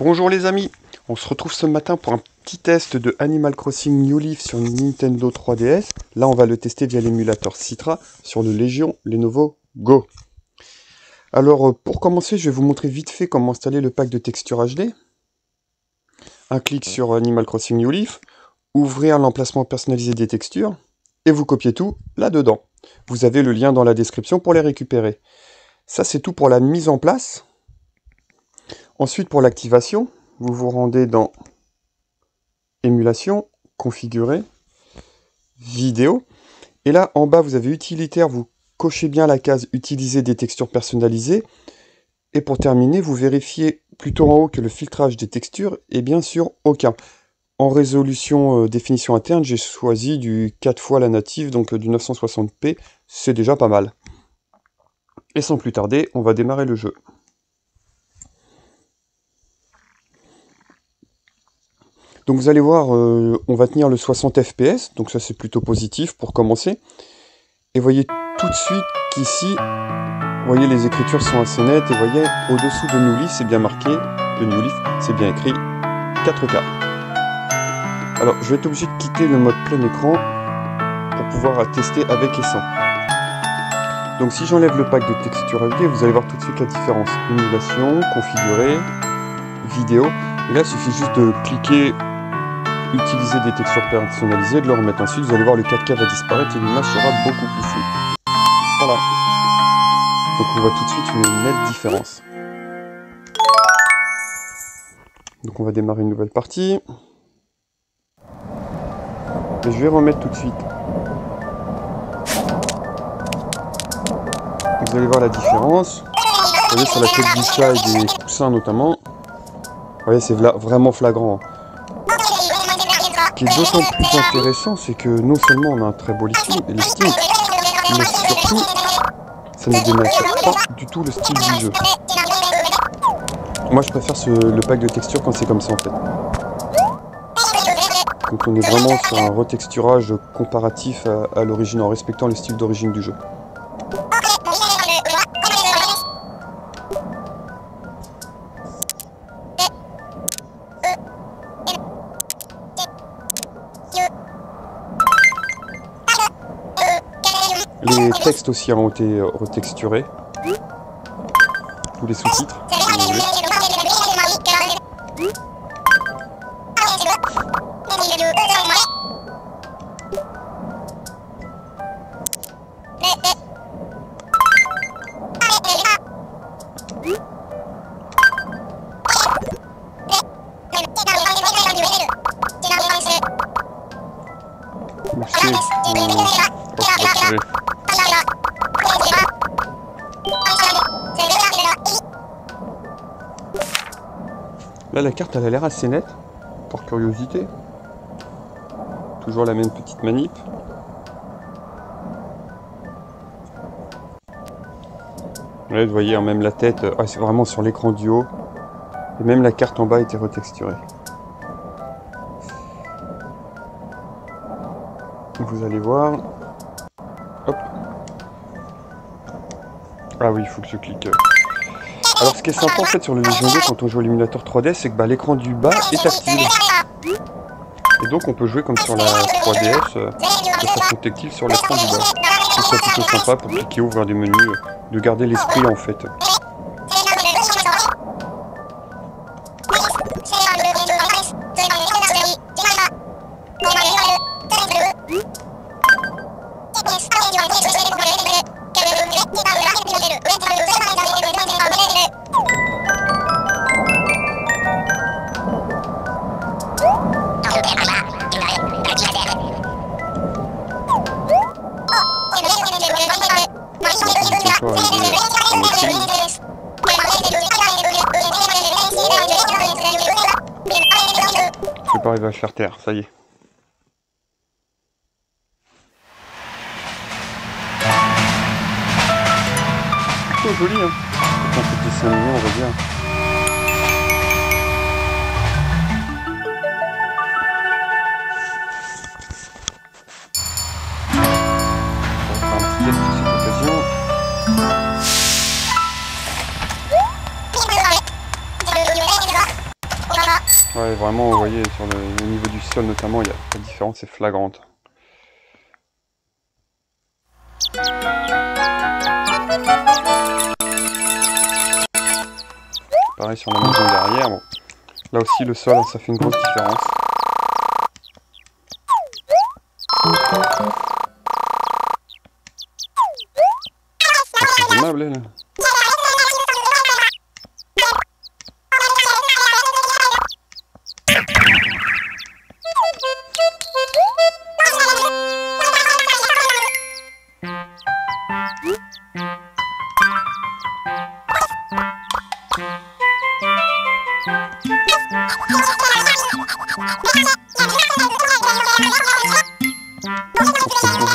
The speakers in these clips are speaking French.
Bonjour les amis, on se retrouve ce matin pour un petit test de Animal Crossing New Leaf sur Nintendo 3DS. Là on va le tester via l'émulateur Citra sur le Legion Lenovo Go. Alors pour commencer, je vais vous montrer vite fait comment installer le pack de texture HD. Un clic sur Animal Crossing New Leaf, ouvrir l'emplacement personnalisé des textures, et vous copiez tout là-dedans. Vous avez le lien dans la description pour les récupérer. Ça c'est tout pour la mise en place. Ensuite, pour l'activation, vous vous rendez dans Émulation, Configurer, Vidéo. Et là, en bas, vous avez Utilitaire, vous cochez bien la case Utiliser des textures personnalisées. Et pour terminer, vous vérifiez plutôt en haut que le filtrage des textures est bien sûr aucun. En résolution définition interne, j'ai choisi du 4 fois la native, donc du 960p, c'est déjà pas mal. Et sans plus tarder, on va démarrer le jeu. Donc vous allez voir, on va tenir le 60 fps, donc ça c'est plutôt positif pour commencer. Et voyez tout de suite qu'ici, vous voyez les écritures sont assez nettes, et vous voyez au-dessous de New Leaf, c'est bien marqué, de New Leaf, c'est bien écrit 4K. Alors je vais être obligé de quitter le mode plein écran pour pouvoir tester avec et sans. Donc si j'enlève le pack de texture HD, vous allez voir tout de suite la différence. Émulation, configurer, vidéo, et là il suffit juste de cliquer utiliser des textures personnalisées, de le remettre. Ensuite, vous allez voir le 4K va disparaître et l'image sera beaucoup plus floue. Voilà. Donc on voit tout de suite une nette différence. Donc on va démarrer une nouvelle partie. Et je vais remettre tout de suite. Vous allez voir la différence. Vous voyez sur la tête du chat et des coussins notamment. Vous voyez, c'est vraiment flagrant. Ce qui est d'autant plus intéressant, c'est que non seulement on a un très beau listing, mais surtout, ça ne dénature pas du tout le style du jeu. Moi je préfère le pack de texture quand c'est comme ça en fait. Donc on est vraiment sur un retexturage comparatif à l'origine, en respectant le style d'origine du jeu. Les textes aussi ont été retexturés. Tous les sous-titres, si vous voulez. Merci pour retirer. Là, la carte, elle a l'air assez nette, pour curiosité. Toujours la même petite manip. Là, vous voyez, même la tête, c'est vraiment sur l'écran du haut. Et même la carte en bas a été retexturée. Vous allez voir. Hop. Ah oui, il faut que je clique. Alors ce qui est sympa en fait sur le Legion Go quand on joue à l'émulateur 3D, c'est que l'écran du bas est tactile. Et donc on peut jouer comme sur la 3DS de façon tactile sur l'écran du bas. C'est ça plutôt sympa pour cliquer, ouvrir des menus, de garder l'esprit en fait. Je vais pas arriver à faire taire, ça y est. Plutôt joli, hein. C'est un petit dessin mignon, on va dire. On va faire un petit test de cette occasion. Ouais, vraiment, vous voyez, sur le niveau du sol notamment, la différence est flagrante. Pareil sur la maison derrière, bon. Là aussi le sol, ça fait une grosse différence. C'est raisonnable, elle.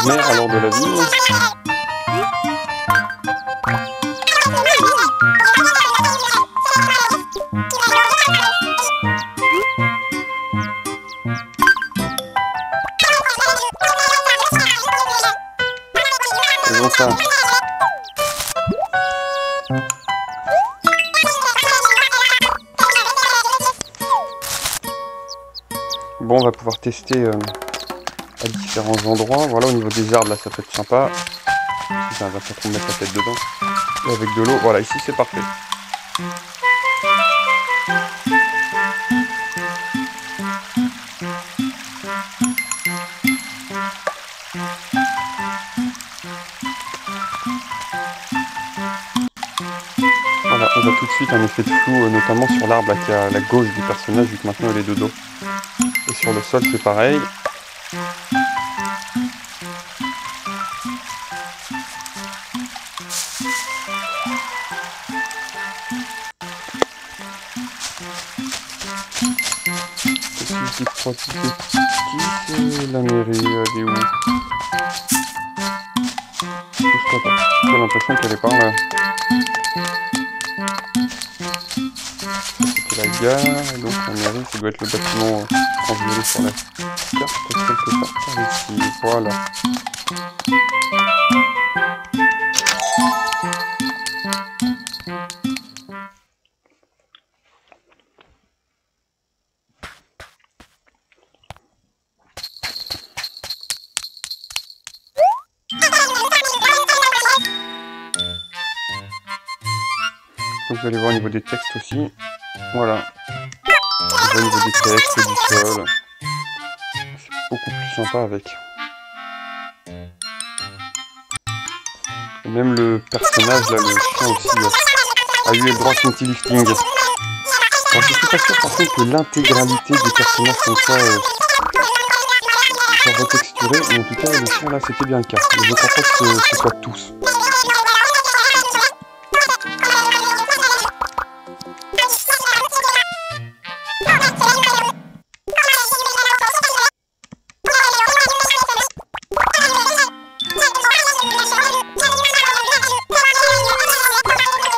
Mère alors de la vie. Faisons ça. Bon, on va pouvoir tester à différents endroits. Voilà, au niveau des arbres, là, ça peut être sympa. Ça va pas trop mettre la tête dedans. Et avec de l'eau, voilà, ici c'est parfait. Voilà, on voit tout de suite un effet de flou, notamment sur l'arbre qui est à la gauche du personnage, vu que maintenant il est de dos. Et sur le sol, c'est pareil. La mairie, elle est où? Bouge-toi pas. J'ai l'impression qu'elle est par là. C'était la gare, et donc la mairie, ça doit être le bâtiment en violet sur la carte, quelque part par ici. Voilà. Vous allez voir au niveau des textes aussi. Voilà. Au niveau des textes, du sol. C'est beaucoup plus sympa avec. Et même le personnage, là, le chien aussi, a eu le droit à son petit lifting. Alors je suis pas sûr par contre que l'intégralité des personnages comme ça soit retexturée, mais en tout cas le chien là c'était bien le cas. Mais je crois pas que ce soit tous.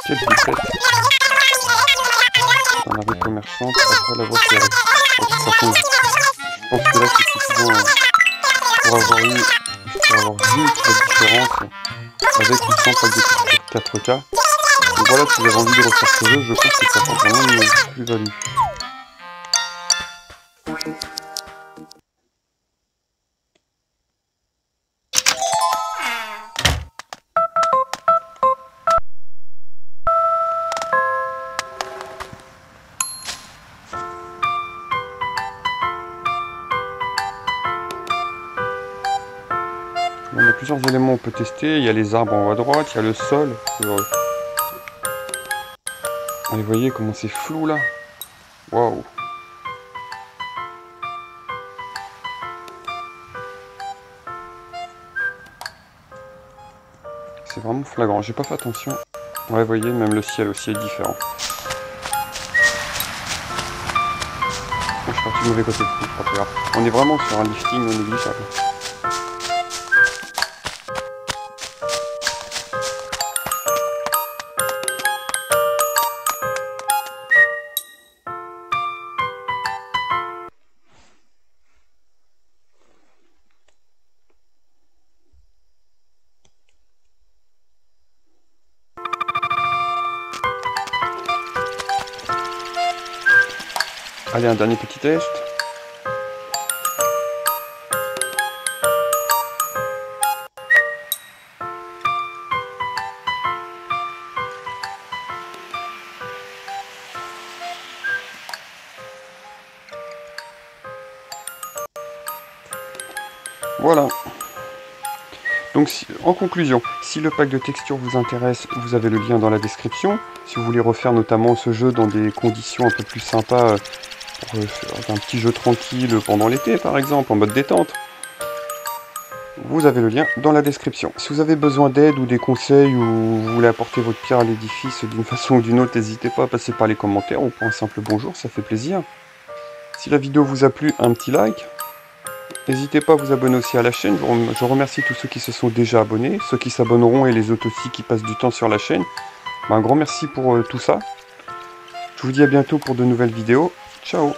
Quelle petite. Un arrêt commerçante après la voiture. De toute façon, je pense que là c'est suffisant pour avoir vu la différence avec ou sans pack de texture 4K. Donc voilà, si vous avez envie de refaire ce jeu, je pense que ça apporte vraiment une plus-value. Il y a plusieurs éléments qu'on peut tester. Il y a les arbres en haut à droite, il y a le sol. Allez, vous voyez comment c'est flou là. Waouh. C'est vraiment flagrant. J'ai pas fait attention. Ouais, vous voyez, même le ciel aussi est différent. Je suis parti du mauvais côté. C'est pas grave. On est vraiment sur un lifting non négligeable. Allez, un dernier petit test. Voilà. Donc en conclusion, si le pack de textures vous intéresse, vous avez le lien dans la description. Si vous voulez refaire notamment ce jeu dans des conditions un peu plus sympas, pour faire un petit jeu tranquille pendant l'été par exemple, en mode détente, vous avez le lien dans la description. Si vous avez besoin d'aide ou des conseils, ou vous voulez apporter votre pierre à l'édifice d'une façon ou d'une autre, n'hésitez pas à passer par les commentaires ou pour un simple bonjour, ça fait plaisir. Si la vidéo vous a plu, un petit like. N'hésitez pas à vous abonner aussi à la chaîne, je remercie tous ceux qui se sont déjà abonnés, ceux qui s'abonneront et les autres aussi qui passent du temps sur la chaîne. Un grand merci pour tout ça. Je vous dis à bientôt pour de nouvelles vidéos. Ciao!